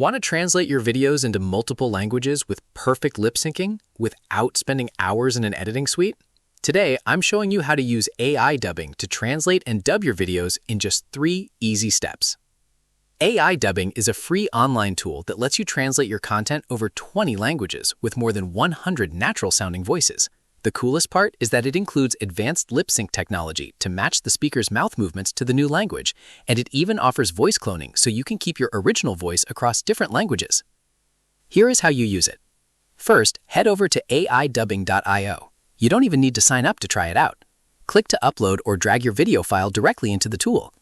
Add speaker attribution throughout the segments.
Speaker 1: Want to translate your videos into multiple languages with perfect lip syncing without spending hours in an editing suite? Today, I'm showing you how to use AI dubbing to translate and dub your videos in just 3 easy steps. AI dubbing is a free online tool that lets you translate your content over 20 languages with more than 100 natural-sounding voices. The coolest part is that it includes advanced lip sync technology to match the speaker's mouth movements to the new language, and it even offers voice cloning so you can keep your original voice across different languages. Here is how you use it. First, head over to AIDubbing.io. You don't even need to sign up to try it out. Click to upload or drag your video file directly into the tool.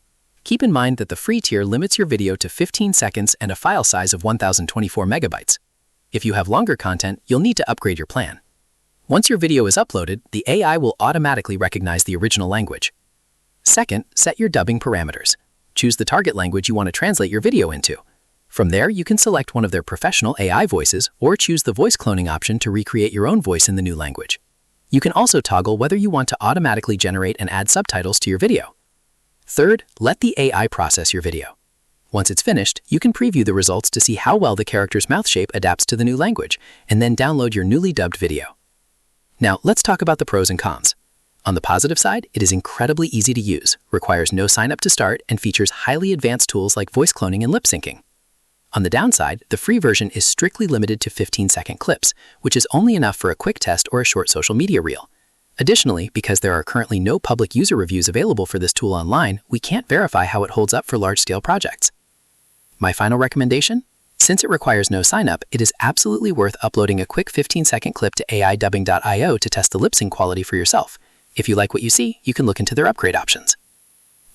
Speaker 1: Keep in mind that the free tier limits your video to 15 seconds and a file size of 1024 megabytes. If you have longer content, you'll need to upgrade your plan. Once your video is uploaded, the AI will automatically recognize the original language. Second, set your dubbing parameters. Choose the target language you want to translate your video into. From there, you can select one of their professional AI voices or choose the voice cloning option to recreate your own voice in the new language. You can also toggle whether you want to automatically generate and add subtitles to your video. Third, let the AI process your video. Once it's finished, you can preview the results to see how well the character's mouth shape adapts to the new language, and then download your newly dubbed video. Now, let's talk about the pros and cons. On the positive side, it is incredibly easy to use, requires no sign-up to start, and features highly advanced tools like voice cloning and lip syncing. On the downside, the free version is strictly limited to 15-second clips, which is only enough for a quick test or a short social media reel. Additionally, because there are currently no public user reviews available for this tool online, we can't verify how it holds up for large-scale projects. My final recommendation? Since it requires no sign-up, it is absolutely worth uploading a quick 15-second clip to AIDubbing.io to test the lip sync quality for yourself. If you like what you see, you can look into their upgrade options.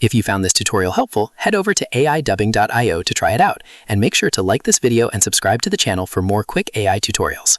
Speaker 1: If you found this tutorial helpful, head over to AIDubbing.io to try it out, and make sure to like this video and subscribe to the channel for more quick AI tutorials.